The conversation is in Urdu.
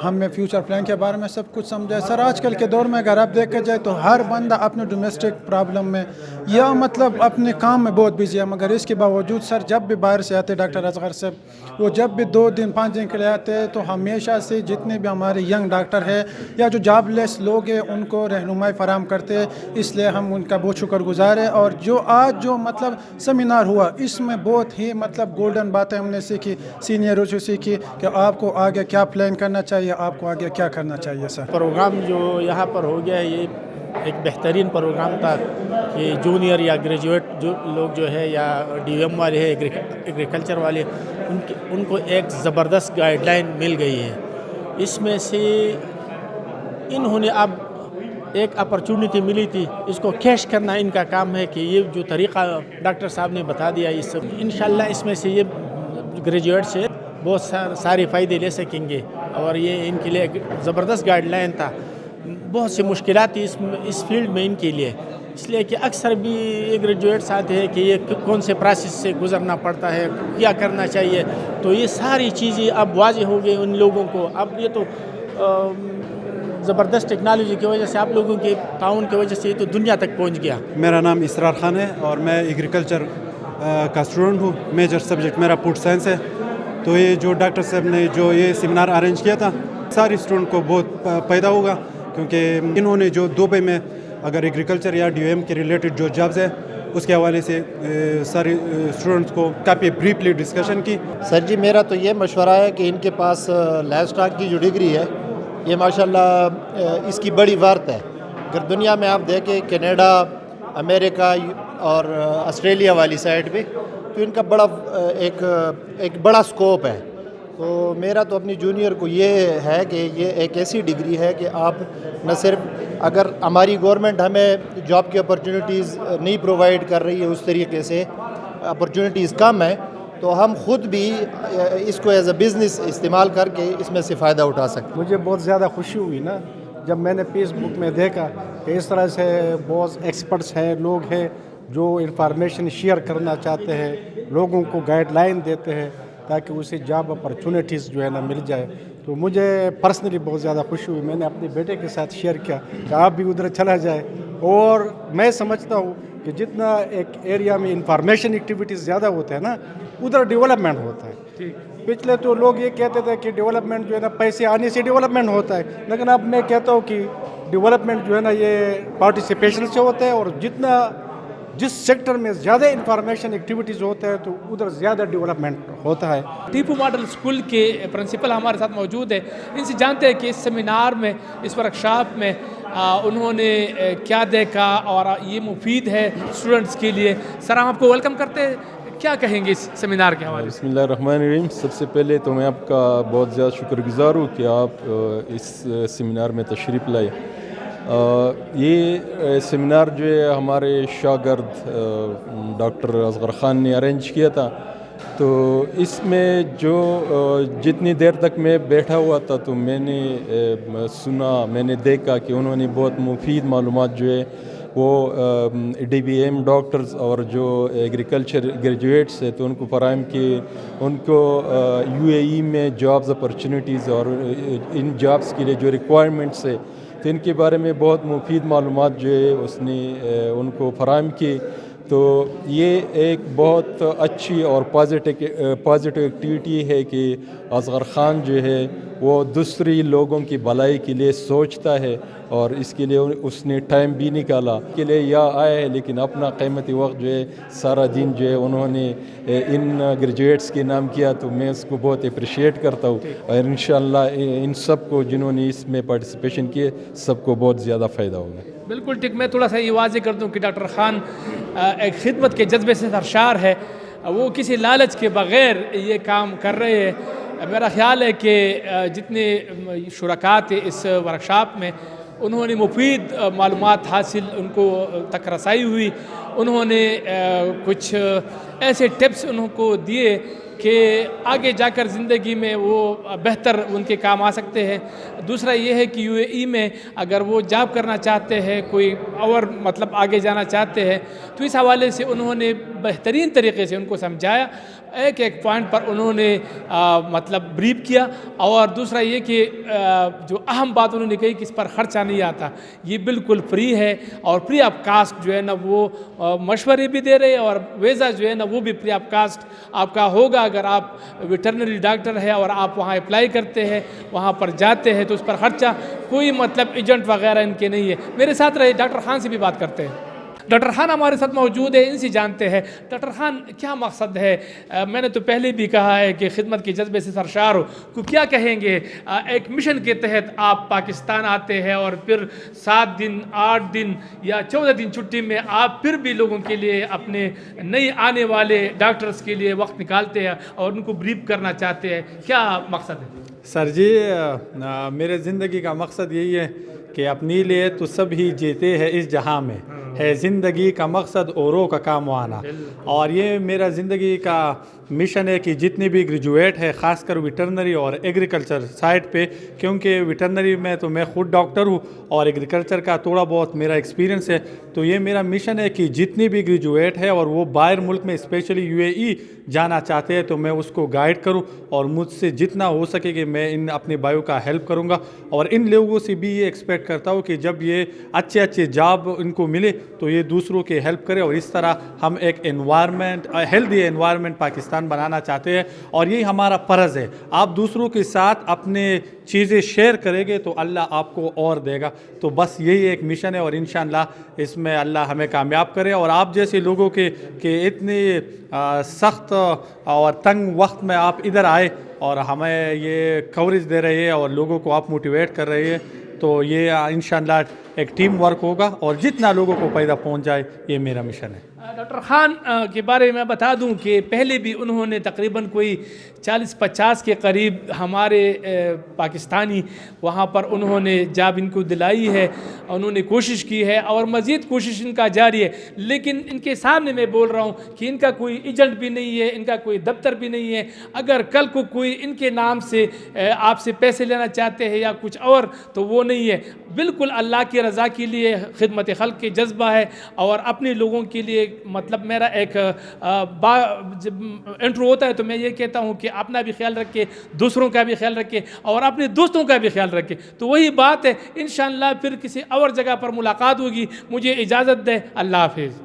ہمیں فیوچر پلان کے بارے میں سب کچھ سمجھا ہے سر۔ آج کل کے دور میں اگر آپ دیکھا جائے تو ہر بندہ اپنے ڈومیسٹک پرابلم میں یا مطلب اپنے کام میں بہت بزی ہے، مگر اس کے باوجود سر جب بھی باہر سے آتے ڈاکٹر اصغر صاحب، وہ جب بھی 2 دن 5 دن کے لیے آتے ہیں تو ہمیشہ سے جتنے بھی ہمارے ینگ ڈاکٹر ہے یا جو جاب لیس لوگ ہیں ان کو رہنمائی فراہم کرتے ہیں، اس لیے ہم ان کا بہت شکر گزار ہیں۔ اور جو آج جو مطلب سیمینار ہوا اس میں بہت ہی مطلب گولڈن باتیں ہم نے سیکھی، سینئروں سے سیکھی کہ آپ کو آگے کیا پلان کرنا چاہیے، آپ کو آگے کیا کرنا چاہیے سر۔ پروگرام جو یہاں پر ہو گیا ہے یہ ایک بہترین پروگرام تھا کہ جونیئر یا گریجویٹ جو لوگ جو ہے یا ڈی ایم والے ہیں، ایگریکلچر والے، ان کو ایک زبردست گائیڈ لائن مل گئی ہے۔ اس میں سے انہوں نے اب ایک اپرچونٹی ملی تھی، اس کو کیش کرنا ان کا کام ہے کہ یہ جو طریقہ ڈاکٹر صاحب نے بتا دیا اس سے انشاءاللہ اس میں سے یہ گریجویٹ سے بہت سارے فائدے لے سکیں گے، اور یہ ان کے لیے ایک زبردست گائیڈ لائن تھا۔ بہت سی مشکلات تھی اس فیلڈ میں ان کے لیے، اس لیے کہ اکثر بھی یہ گریجویٹس آتے ہیں کہ یہ کون سے پروسیس سے گزرنا پڑتا ہے، کیا کرنا چاہیے، تو یہ ساری چیزیں اب واضح ہو گئی ان لوگوں کو۔ اب یہ تو زبردست ٹیکنالوجی کی وجہ سے، آپ لوگوں کے تعاون کی وجہ سے یہ تو دنیا تک پہنچ گیا۔ میرا نام اسرار خان ہے اور میں ایگریکلچر کا اسٹوڈنٹ ہوں، میجر سبجیکٹ میرا فوڈ سائنس ہے۔ تو یہ جو ڈاکٹر صاحب نے جو یہ سیمینار ارینج کیا تھا سارے اسٹوڈنٹ کو بہت فائدہ ہوگا، کیونکہ انہوں نے جو دبئی میں اگر ایگریکلچر یا ڈی ایم کے ریلیٹڈ جو جابز ہے اس کے حوالے سے سارے اسٹوڈنٹس کو کافی بریفلی ڈسکشن کی۔ سر جی میرا تو یہ مشورہ ہے کہ ان کے پاس لائف سٹاک کی جو ڈگری ہے یہ ماشاءاللہ اس کی بڑی ورتھ ہے۔ اگر دنیا میں آپ دیکھیں کینیڈا، امریکہ اور آسٹریلیا والی سائڈ پہ تو ان کا بڑا ایک بڑا سکوپ ہے۔ تو میرا تو اپنی جونیئر کو یہ ہے کہ یہ ایک ایسی ڈگری ہے کہ آپ نہ صرف اگر ہماری گورنمنٹ ہمیں جاب کی اپرچونیٹیز نہیں پرووائڈ کر رہی ہے، اس طریقے سے اپرچونیٹیز کم ہے، تو ہم خود بھی اس کو ایز اے بزنس استعمال کر کے اس میں سے فائدہ اٹھا سکتے ہیں۔ مجھے بہت زیادہ خوشی ہوئی نا جب میں نے فیس بک میں دیکھا کہ اس طرح سے بہت ایکسپرٹس ہیں، لوگ ہیں جو انفارمیشن شیئر کرنا چاہتے ہیں، لوگوں کو گائیڈ لائن دیتے ہیں تاکہ اسے جاب اپرچونیٹیز جو ہے نا مل جائے۔ تو مجھے پرسنلی بہت زیادہ خوشی ہوئی، میں نے اپنے بیٹے کے ساتھ شیئر کیا کہ آپ بھی ادھر چلا جائے۔ اور میں سمجھتا ہوں کہ جتنا ایک ایریا میں انفارمیشن ایکٹیویٹیز زیادہ ہوتے ہیں نا ادھر ڈیولپمنٹ ہوتا ہے۔ پچھلے تو لوگ یہ کہتے تھے کہ ڈیولپمنٹ جو ہے نا پیسے آنے سے ڈیولپمنٹ ہوتا ہے، لیکن اب میں کہتا ہوں کہ ڈیولپمنٹ جو ہے نا یہ پارٹیسپیشن سے ہوتا ہے، اور جس سیکٹر میں زیادہ انفارمیشن ایکٹیویٹیز ہوتا ہے تو ادھر زیادہ ڈیولپمنٹ ہوتا ہے۔ ٹیپو ماڈل اسکول کے پرنسپل ہمارے ساتھ موجود ہے، ان سے جانتے ہیں کہ اس سیمینار میں، اس ورکشاپ میں انہوں نے کیا دیکھا اور یہ مفید ہے اسٹوڈنٹس کے لیے۔ سر ہم آپ کو ویلکم کرتے ہیں، کیا کہیں گے اس سیمینار کے حوالے سے؟ بسم اللہ الرحمن الرحیم۔ سب سے پہلے تو میں آپ کا بہت زیادہ شکر گزار ہوں کہ آپ اس سیمینار میں تشریف لائے۔ یہ سیمینار جو ہے ہمارے شاگرد ڈاکٹر اصغر خان نے ارینج کیا تھا، تو اس میں جو جتنی دیر تک میں بیٹھا ہوا تھا تو میں نے سنا، میں نے دیکھا کہ انہوں نے بہت مفید معلومات جو ہے وہ ڈی بی ایم ڈاکٹرز اور جو ایگریکلچر گریجویٹس ہیں تو ان کو فراہم کیے، ان کو یو اے ای میں جابز اپرچونیٹیز اور ان جابز کے لیے جو ریکوائرمنٹس ہے تو ان کے بارے میں بہت مفید معلومات جو ہے اس نے ان کو فراہم کی۔ تو یہ ایک بہت اچھی اور پازیٹیو ایکٹیویٹی ہے کہ اصغر خان جو ہے وہ دوسری لوگوں کی بھلائی کے لیے سوچتا ہے، اور اس کے لیے اس نے ٹائم بھی نکالا کے لیے یہاں آیا ہے، لیکن اپنا قیمتی وقت جو ہے سارا دن جو ہے انہوں نے ان گریجویٹس کے نام کیا، تو میں اس کو بہت اپریشیٹ کرتا ہوں، اور انشاءاللہ ان سب کو جنہوں نے اس میں پارٹیسپیشن کیے سب کو بہت زیادہ فائدہ ہوگا۔ بالکل ٹھیک، میں تھوڑا سا یہ واضح کر دوں کہ ڈاکٹر خان ایک خدمت کے جذبے سے سرشار ہے، وہ کسی لالچ کے بغیر یہ کام کر رہے ہیں۔ میرا خیال ہے کہ جتنے شرکاء تھے اس ورکشاپ میں انہوں نے مفید معلومات حاصل، ان کو تک رسائی ہوئی، انہوں نے کچھ ایسے ٹپس انہوں کو دیے کہ آگے جا کر زندگی میں وہ بہتر ان کے کام آ سکتے ہیں۔ دوسرا یہ ہے کہ UAE میں اگر وہ جاب کرنا چاہتے ہیں، کوئی اور مطلب آگے جانا چاہتے ہیں، تو اس حوالے سے انہوں نے بہترین طریقے سے ان کو سمجھایا، ایک ایک پوائنٹ پر انہوں نے مطلب بریف کیا۔ اور دوسرا یہ کہ جو اہم بات انہوں نے کہی کہ اس پر خرچہ نہیں آتا، یہ بالکل فری ہے، اور فری آف کاسٹ جو ہے نا وہ مشورے بھی دے رہے ہیں، اور ویزا جو ہے نا وہ بھی فری آف کاسٹ آپ کا ہوگا اگر آپ ویٹرنری ڈاکٹر ہے اور آپ وہاں اپلائی کرتے ہیں، وہاں پر جاتے ہیں، تو اس پر خرچہ کوئی مطلب ایجنٹ وغیرہ ان کے نہیں ہے۔ میرے ساتھ رہے ڈاکٹر خان سے بھی بات کرتے ہیں۔ ڈاکٹر خان ہمارے ساتھ موجود ہے، ان سے جانتے ہیں ڈاکٹر خان کیا مقصد ہے؟ میں نے تو پہلے بھی کہا ہے کہ خدمت کے جذبے سے سرشار ہو، کو کیا کہیں گے؟ ایک مشن کے تحت آپ پاکستان آتے ہیں اور پھر 7 دن 8 دن یا 14 دن چھٹی میں آپ پھر بھی لوگوں کے لیے اپنے نئی آنے والے ڈاکٹرز کے لیے وقت نکالتے ہیں اور ان کو بریف کرنا چاہتے ہیں، کیا مقصد ہے؟ سر جی، میرے زندگی کا مقصد یہی ہے کہ اپنی لیے تو سب ہی جیتے ہیں اس جہاں میں، ہے زندگی کا مقصد اوروں کا کام آنا، اور یہ میرا زندگی کا مشن ہے کہ جتنے بھی گریجویٹ ہے، خاص کر ویٹرنری اور ایگریکلچر سائٹ پہ، کیونکہ ویٹرنری میں تو میں خود ڈاکٹر ہوں اور ایگریکلچر کا تھوڑا بہت میرا ایکسپیرینس ہے، تو یہ میرا مشن ہے کہ جتنی بھی گریجویٹ ہے اور وہ باہر ملک میں اسپیشلی UAE جانا چاہتے ہیں تو میں اس کو گائیڈ کروں، اور مجھ سے جتنا ہو سکے کہ میں ان اپنے بھائیوں کا ہیلپ کروں گا، اور ان لوگوں سے بھی یہ ایکسپیکٹ کرتا ہوں کہ جب یہ اچھے جاب ان کو ملے تو یہ دوسروں کے ہیلپ کرے، اور اس طرح ہم ایک انوائرمنٹ ہیلدی انوائرمنٹ پاکستان بنانا چاہتے ہیں، اور یہی ہمارا فرض ہے۔ آپ دوسروں کے ساتھ اپنے چیزیں شیئر کریں گے تو اللہ آپ کو اور دے گا، تو بس یہی ایک مشن ہے، اور انشاءاللہ اس میں اللہ ہمیں کامیاب کرے، اور آپ جیسے لوگوں کے کہ اتنے سخت اور تنگ وقت میں آپ ادھر آئے اور ہمیں یہ کوریج دے رہے ہیں اور لوگوں کو آپ موٹیویٹ کر رہے ہیں، تو یہ انشاءاللہ ایک ٹیم ورک ہوگا، اور جتنا لوگوں کو فائدہ پہنچ جائے یہ میرا مشن ہے۔ ڈاکٹر خان کے بارے میں بتا دوں کہ پہلے بھی انہوں نے تقریباً کوئی 40-50 کے قریب ہمارے پاکستانی وہاں پر انہوں نے جاب ان کو دلائی ہے، انہوں نے کوشش کی ہے، اور مزید کوشش ان کا جاری ہے، لیکن ان کے سامنے میں بول رہا ہوں کہ ان کا کوئی ایجنٹ بھی نہیں ہے، ان کا کوئی دفتر بھی نہیں ہے۔ اگر کل کو کوئی ان کے نام سے آپ سے پیسے لینا چاہتے ہیں یا کچھ اور، تو وہ نہیں ہے، بالکل اللہ کی رضا کے لیے خدمت خلق کے جذبہ ہے، اور اپنے لوگوں کے لیے مطلب میرا ایک جب انٹرو ہوتا ہے تو میں یہ کہتا ہوں کہ اپنا بھی خیال رکھے، دوسروں کا بھی خیال رکھے، اور اپنے دوستوں کا بھی خیال رکھے، تو وہی بات ہے۔ انشاءاللہ پھر کسی اور جگہ پر ملاقات ہوگی، مجھے اجازت دے، اللہ حافظ۔